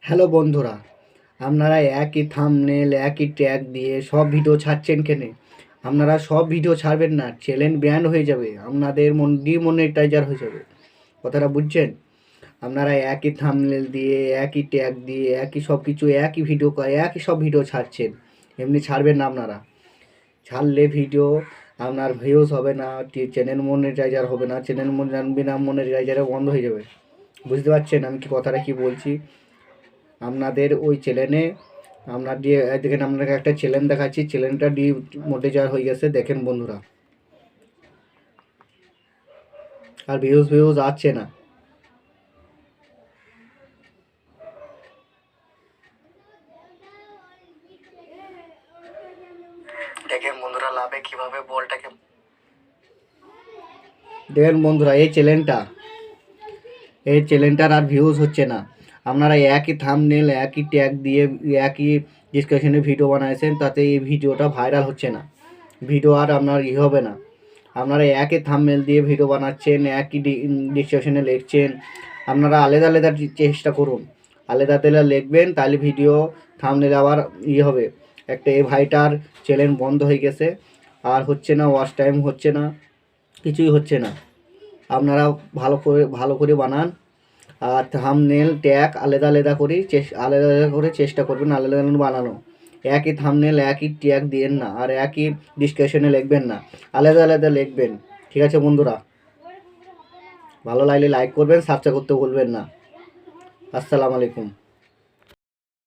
Hello বন্ধুরা, আপনারা একই থাম্বনেল একই ট্যাগ দিয়ে সব ভিডিও ছাড়ছেন কেন? আপনারা সব ভিডিও ছাড়বেন না, চ্যানেল ব্যান হয়ে যাবে, আপনাদের ডিমনিটাইজার হয়ে যাবে। কথাটা বুঝছেন? আপনারা একই থাম্বনেল দিয়ে একই ট্যাগ দিয়ে একই সব কিছু একই ভিডিও একই সব ভিডিও ছাড়ছেন, এমনি ছাড়বেন না। আপনারা ছাড়লে ভিডিও আপনার ভিউজ হবে না, চ্যানেল মনিটাইজার হবে না, চ্যানেল বিনা মনিটাইজারে বন্ধ হয়ে যাবে। বুঝতে পারছেন আমি কি কথাটা কি বলছি? আপনাদের ওই চ্যানেলে আপনার দিয়ে দেখেন, আপনাকে একটা চ্যানেল দেখাচ্ছি, চ্যানেলটা ডিমোনেটাইজার হয়ে গেছে, দেখেন বন্ধুরা, আর ভিউজ আসছে না। দেখেন বন্ধুরা, লাভে কিভাবে বলটাকে দেখেন বন্ধুরা, এই চ্যানেলটার আর ভিউজ হচ্ছে না। আপনারা একই থাম্বনেল একই ট্যাগ দিয়ে একই ডিসকাশনে ভিডিও বানাইছেন, তাতে এই ভিডিওটা ভাইরাল হচ্ছে না, ভিডিও আর আপনার হবে না। আপনারা একই থাম্বনেল দিয়ে ভিডিও বানাচ্ছেন, একই ডিসকাশনে লিখছেন। আপনারা আলাদা আলাদা চেষ্টা করুন, আলাদা আলাদা লিখবেন, তাহলে ভিডিও থাম্বনেল আবার হবে। একটা এই ভাইটার চ্যানেল বন্ধ হয়ে গেছে, আর হচ্ছে না, ওয়াচ টাইম হচ্ছে না, কিছুই হচ্ছে না। আপনারা ভালো করে বানান, আর থাম্বনেল ট্যাগ আলাদা আলাদা করে চেষ্টা করবেন আলাদা আলাদা বানানো। একই থাম্বনেল একই ট্যাগ দিয়েন না, আর একই ডিসক্রিপশনে লিখবেন না, আলাদা আলাদা লিখবেন। ঠিক আছে বন্ধুরা, ভালো লাগলে লাইক করবেন, সাবস্ক্রাইব করতে ভুলবেন না। আসসালামু আলাইকুম।